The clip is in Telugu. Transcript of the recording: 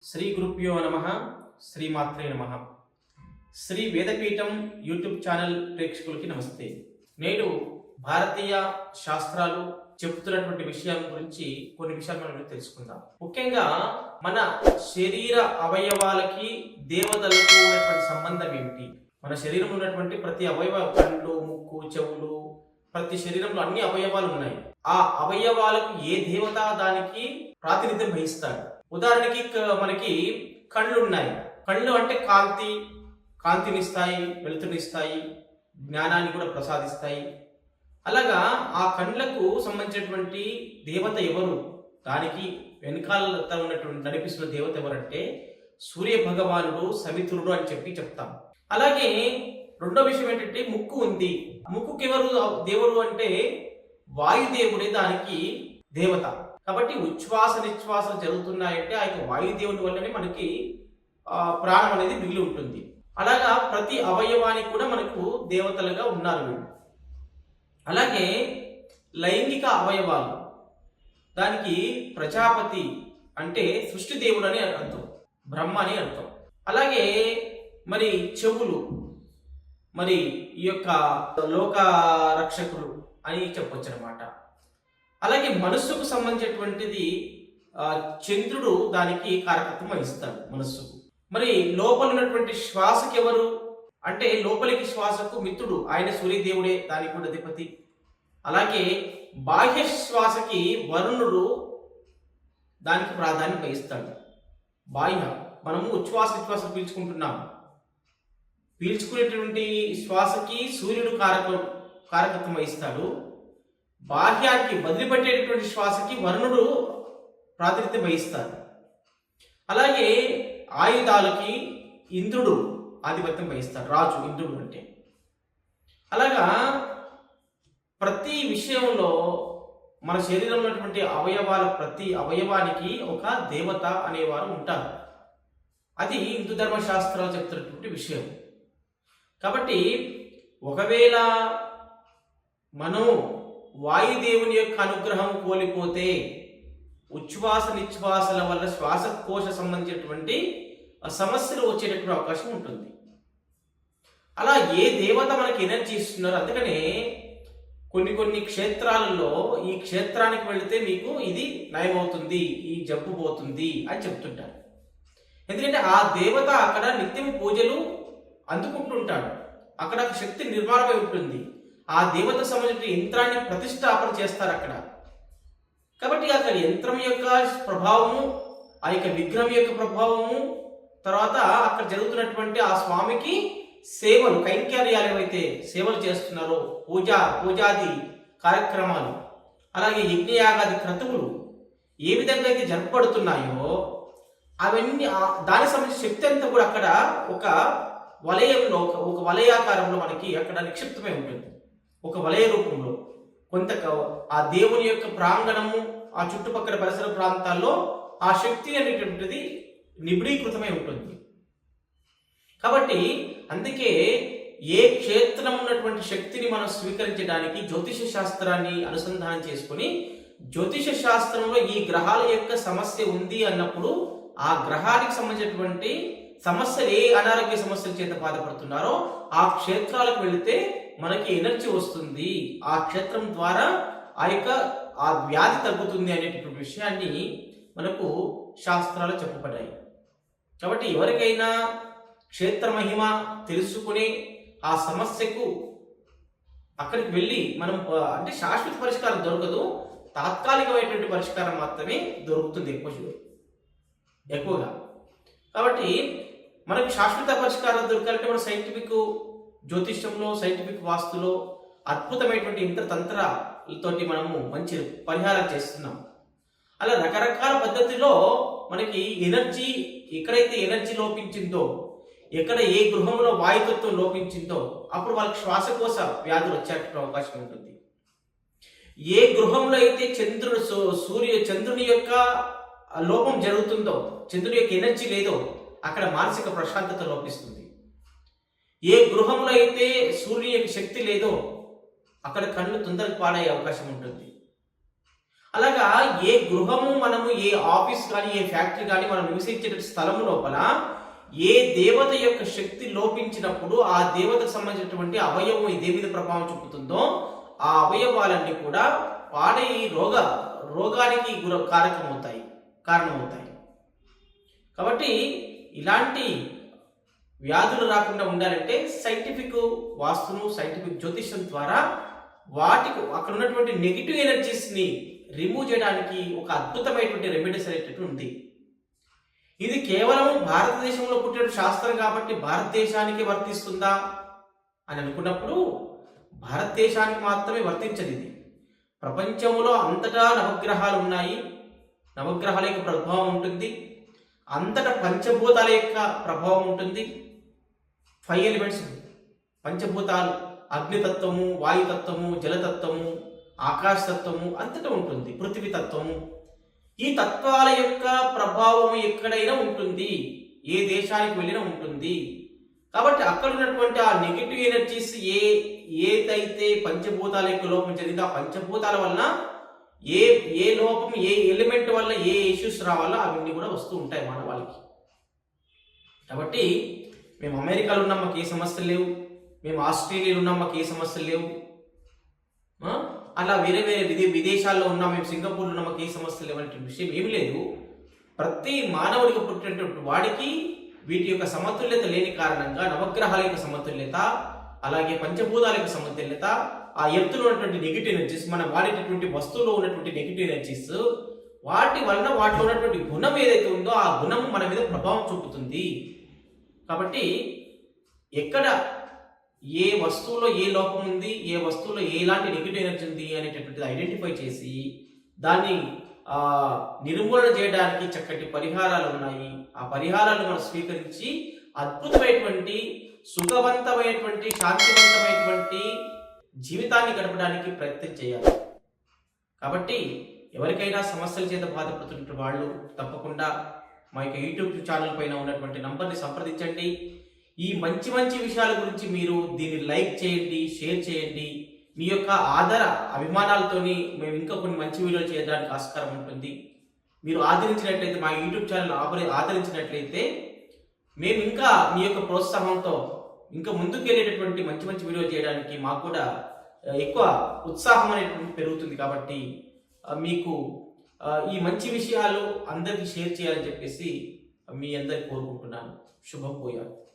శ్రీ గురుభ్యో నమః. శ్రీమాత్రే నమః. శ్రీ వేదపీఠం యూట్యూబ్ ఛానల్ ప్రేక్షకులకి నమస్తే. నేడు భారతీయ శాస్త్రాలు చెబుతున్నటువంటి విషయం గురించి కొన్ని విషయాలు మనం తెలుసుకుందాం. ముఖ్యంగా మన శరీర అవయవాలకి దేవతలకు ఉన్నటువంటి సంబంధం ఏమిటి? మన శరీరంలో ఉన్నటువంటి ప్రతి అవయవ, కళ్ళు, ముక్కు, చెవులు, ప్రతి శరీరంలో అన్ని అవయవాలు ఉన్నాయి. ఆ అవయవాలకు ఏ దేవత దానికి ప్రాతినిధ్యం వహిస్తాడు? ఉదాహరణకి మనకి కళ్ళు ఉన్నాయి. కళ్ళు అంటే కాంతినిస్తాయి, వెలుతురునిస్తాయి, జ్ఞానాన్ని కూడా ప్రసాదిస్తాయి. అలాగా ఆ కళ్ళకు సంబంధించినటువంటి దేవత ఎవరు? దానికి వెనకాల ఉన్నటువంటి నడిపిస్తున్న దేవత ఎవరంటే సూర్య భగవానుడు, సవితురుడు అని చెప్తాం. అలాగే రెండో విషయం ఏంటంటే ముక్కు ఉంది. ముక్కుకి ఎవరు దేవుడు అంటే వాయుదేవుడే దానికి దేవత. కాబట్టి ఉచ్ఛ్వాస నిశ్వాసలు జరుగుతున్నాయంటే ఆ యొక్క వాయుదేవుని వల్లనే మనకి ప్రాణం అనేది మిగిలి ఉంటుంది. అలాగా ప్రతి అవయవానికి కూడా మనకు దేవతలుగా ఉన్నారు వీళ్ళు. అలాగే లైంగిక అవయవాలు, దానికి ప్రజాపతి అంటే సృష్టి దేవుడు అని అర్థం, బ్రహ్మ అని అర్థం. అలాగే మరి చెవులు మరి ఈ యొక్క లోక రక్షకులు అని చెప్పొచ్చు అనమాట. అలాగే మనస్సుకు సంబంధించినటువంటిది చంద్రుడు దానికి కారకత్వం వహిస్తాడు మనస్సుకు. మరి లోపల ఉన్నటువంటి శ్వాసకి ఎవరు అంటే లోపలికి శ్వాసకు మిత్రుడు, ఆయన సూర్యదేవుడే దానికి కూడా అధిపతి. అలాగే బాహ్య శ్వాసకి వరుణుడు దానికి ప్రాధాన్యం వహిస్తాడు. బాహ్య మనము ఉచ్ఛ్వాస నిశ్వాస పీల్చుకునేటువంటి శ్వాసకి సూర్యుడు కారకత్వం వహిస్తాడు. బాహ్యానికి వదిలిపెట్టేటటువంటి శ్వాసకి వరుణుడు ప్రాతినిధ్యం వహిస్తాడు. అలాగే ఆయుధాలకి ఇంద్రుడు ఆధిపత్యం వహిస్తాడు, రాజు ఇంద్రుడు అంటే. అలాగా ప్రతి విషయంలో మన శరీరంలో ఉన్నటువంటి అవయవాల ప్రతి అవయవానికి ఒక దేవత అనేవారు ఉంటారు. అది హిందూ ధర్మశాస్త్రాలు చెప్తున్నటువంటి విషయం. కాబట్టి ఒకవేళ మనం వాయుదేవుని యొక్క అనుగ్రహం కోల్పోతే ఉచ్ఛ్వాస నిశ్వాసల వల్ల శ్వాసకోశ సంబంధించినటువంటి సమస్యలు వచ్చేటటువంటి అవకాశం ఉంటుంది. అలా ఏ దేవత మనకి ఎనర్జీ ఇస్తున్నారు? అందుకనే కొన్ని క్షేత్రాలలో ఈ క్షేత్రానికి వెళితే మీకు ఇది నయమవుతుంది, ఈ జబ్బు పోతుంది అని చెప్తుంటారు. ఎందుకంటే ఆ దేవత అక్కడ నిత్యం పూజలు అందుకుంటుంటాడు. అక్కడ శక్తి నిర్మాణమై ఉంటుంది. ఆ దేవత సంబంధించిన యంత్రాన్ని ప్రతిష్టాపన చేస్తారు అక్కడ. కాబట్టి అక్కడ యంత్రం యొక్క ప్రభావము, ఆ యొక్క విగ్రహం యొక్క ప్రభావము, తర్వాత అక్కడ జరుగుతున్నటువంటి ఆ స్వామికి సేవలు, కైంకర్యాలు ఏవైతే సేవలు చేస్తున్నారో, పూజాది కార్యక్రమాలు, అలాగే యజ్ఞయాగాది క్రతువులు ఏ విధంగా అయితే జరపబడుతున్నాయో అవన్నీ దానికి సంబంధించిన శక్తి అంతా కూడా అక్కడ ఒక వలయంలో, ఒక వలయాకారంలో మనకి అక్కడ నిక్షిప్తమై ఉంటుంది. ఒక వలయ రూపంలో కొంత ఆ దేవుని యొక్క ప్రాంగణము, ఆ చుట్టుపక్కల పరిసర ప్రాంతాల్లో ఆ శక్తి అనేటువంటిది నిబిడీకృతమై ఉంటుంది. కాబట్టి అందుకే ఏ క్షేత్రం ఉన్నటువంటి శక్తిని మనం స్వీకరించడానికి జ్యోతిష శాస్త్రాన్ని అనుసంధానం చేసుకుని, జ్యోతిష శాస్త్రంలో ఈ గ్రహాల యొక్క సమస్య ఉంది అన్నప్పుడు ఆ గ్రహానికి సంబంధించినటువంటి సమస్యలు, ఏ అనారోగ్య సమస్యల చేత బాధపడుతున్నారో ఆ క్షేత్రాలకు వెళితే మనకి ఎనర్జీ వస్తుంది, ఆ క్షేత్రం ద్వారా ఆ వ్యాధి తగ్గుతుంది అనేటటువంటి విషయాన్ని మనకు శాస్త్రాలు చెప్పబడ్డాయి. కాబట్టి ఎవరికైనా క్షేత్ర మహిమ తెలుసుకుని ఆ సమస్యకు అక్కడికి వెళ్ళి మనం అంటే శాశ్వత పరిష్కారం దొరకదు, తాత్కాలికమైనటువంటి పరిష్కారం మాత్రమే దొరుకుతుంది ఎక్కువగా. కాబట్టి మనకు శాశ్వత పరిష్కారం దొరకాలంటే మన సైంటిఫిక్ జ్యోతిష్యంలో, సైంటిఫిక్ వాస్తులో అద్భుతమైనటువంటి తంత్రాలతోటి మనము మంచి పరిహారం చేస్తున్నాం. అలా రకరకాల పద్ధతిలో మనకి ఎనర్జీ, ఎక్కడైతే ఎనర్జీ లోపించిందో, ఎక్కడ ఏ గృహంలో వాయుతత్వం లోపించిందో అప్పుడు వాళ్ళకి శ్వాసకోశ వ్యాధులు వచ్చేట అవకాశం ఉంటుంది. ఏ గృహంలో అయితే చంద్రుని యొక్క లోపం జరుగుతుందో, చంద్రుని యొక్క ఎనర్జీ లేదో అక్కడ మానసిక ప్రశాంతత లోపిస్తుంది. ఏ గృహంలో అయితే సూర్యుని యొక్క శక్తి లేదో అక్కడ కళ్ళు తొందరగా పాడయ్యే అవకాశం ఉంటుంది. అలాగా ఏ గృహము మనము, ఏ ఆఫీస్ కానీ, ఏ ఫ్యాక్టరీ కానీ మనం నివసించే స్థలము లోపల ఏ దేవత యొక్క శక్తి లోపించినప్పుడు ఆ దేవతకు సంబంధించినటువంటి అవయవం ఇదే మీద ప్రభావం చూపుతుందో ఆ అవయవాలన్నీ కూడా పాడే రోగానికి కారణమవుతాయి. కాబట్టి ఇలాంటి వ్యాధులు రాకుండా ఉండాలంటే సైంటిఫిక్ వాస్తును, సైంటిఫిక్ జ్యోతిష్యం ద్వారా వాటికి అక్కడ ఉన్నటువంటి నెగిటివ్ ఎనర్జీస్ ని రిమూవ్ చేయడానికి ఒక అద్భుతమైనటువంటి రెమెడీస్ అనేటువంటి ఉంది. ఇది కేవలం భారతదేశంలో పుట్టిన శాస్త్రం కాబట్టి భారతదేశానికి వర్తిస్తుందా అని అనుకున్నప్పుడు భారతదేశానికి మాత్రమే వర్తించదు. ఇది ప్రపంచంలో అంతటా నవగ్రహాలు ఉన్నాయి, నవగ్రహాల యొక్క ప్రభావం ఉంటుంది, అంతటా పంచభూతాల యొక్క ప్రభావం ఉంటుంది. 5 ఎలిమెంట్స్ పంచభూతాలు, అగ్నితత్వము, వాయుతత్వము, జలతత్వము, ఆకాశతత్వము అంతటా ఉంటుంది, పృథివీ తత్వము. ఈ తత్వాల యొక్క ప్రభావం ఎక్కడైనా ఉంటుంది, ఏ దేశానికి వెళ్ళినా ఉంటుంది. కాబట్టి అక్కడ ఉన్నటువంటి ఆ నెగిటివ్ ఎనర్జీస్ ఏదైతే పంచభూతాల యొక్క లోపం జరిగిందో ఆ పంచభూతాల వలన ఏ లోపం, ఏ ఎలిమెంట్ వల్ల ఏ ఇష్యూస్ రావాలో అవన్నీ కూడా వస్తూ ఉంటాయి మానవాళికి. కాబట్టి మేము అమెరికాలో ఉన్నాం, మాకు ఏ సమస్యలు లేవు. మేము ఆస్ట్రేలియాలో ఉన్నాం, మాకు ఏ సమస్యలు లేవు. అలా వేరే విదేశాల్లో ఉన్నాం, మేము సింగపూర్లో ఉన్నాం, మాకు ఏ సమస్యలు లేవనే విషయం ఏమి లేదు. ప్రతి మానవుడికి పుట్టినటువంటి వాడికి వీటి యొక్క సమతుల్యత లేని కారణంగా నవగ్రహాల యొక్క సమతుల్యత, అలాగే పంచభూతాల యొక్క సమతుల్యత, ఆ ఎత్తులో ఉన్నటువంటి నెగిటివ్ ఎనర్జీస్, మనం వాడేటటువంటి వస్తువులో ఉన్నటువంటి నెగిటివ్ ఎనర్జీస్, వాటి వలన వాటిలో ఉన్నటువంటి గుణం ఏదైతే ఉందో ఆ గుణం మన మీద ప్రభావం చూపుతుంది. కాబట్టి ఎక్కడ ఏ వస్తువులో ఏ లోపం ఉంది, ఏ వస్తువులో ఎలాంటి నెగిటివ్ ఎనర్జీ ఉంది అనేటటువంటిది ఐడెంటిఫై చేసి దాన్ని నిర్మూలన చేయడానికి చక్కటి పరిహారాలు ఉన్నాయి. ఆ పరిహారాలు మనం స్వీకరించి అద్భుతమైనటువంటి, సుఖవంతమైనటువంటి, శాంతివంతమైనటువంటి జీవితాన్ని గడపడానికి ప్రయత్నం చేయాలి. కాబట్టి ఎవరికైనా సమస్యల చేత బాధపడుతున్న వాళ్ళు తప్పకుండా మా యొక్క యూట్యూబ్ ఛానల్ పైన ఉన్నటువంటి నంబర్ని సంప్రదించండి. ఈ మంచి మంచి విషయాల గురించి మీరు దీన్ని లైక్ చేయండి, షేర్ చేయండి. మీ యొక్క అభిమానాలతోని మేము ఇంకా కొన్ని మంచి వీడియోలు చేయడానికి ఆస్కారం ఉంటుంది. మీరు ఆదరించినట్లయితే, మా యూట్యూబ్ ఛానల్ ఆదరించినట్లయితే మేము ఇంకా మీ యొక్క ప్రోత్సాహంతో ఇంకా ముందుకు వెళ్ళేటటువంటి మంచి మంచి వీడియోలు చేయడానికి మాకు కూడా ఎక్కువ ఉత్సాహం అనేటువంటి పెరుగుతుంది. కాబట్టి మీకు ఈ మంచి విషయాలు అందరికీ షేర్ చేయాలని చెప్పేసి మీ అందరికి కోరుకుంటున్నాను. శుభం పోయాలి.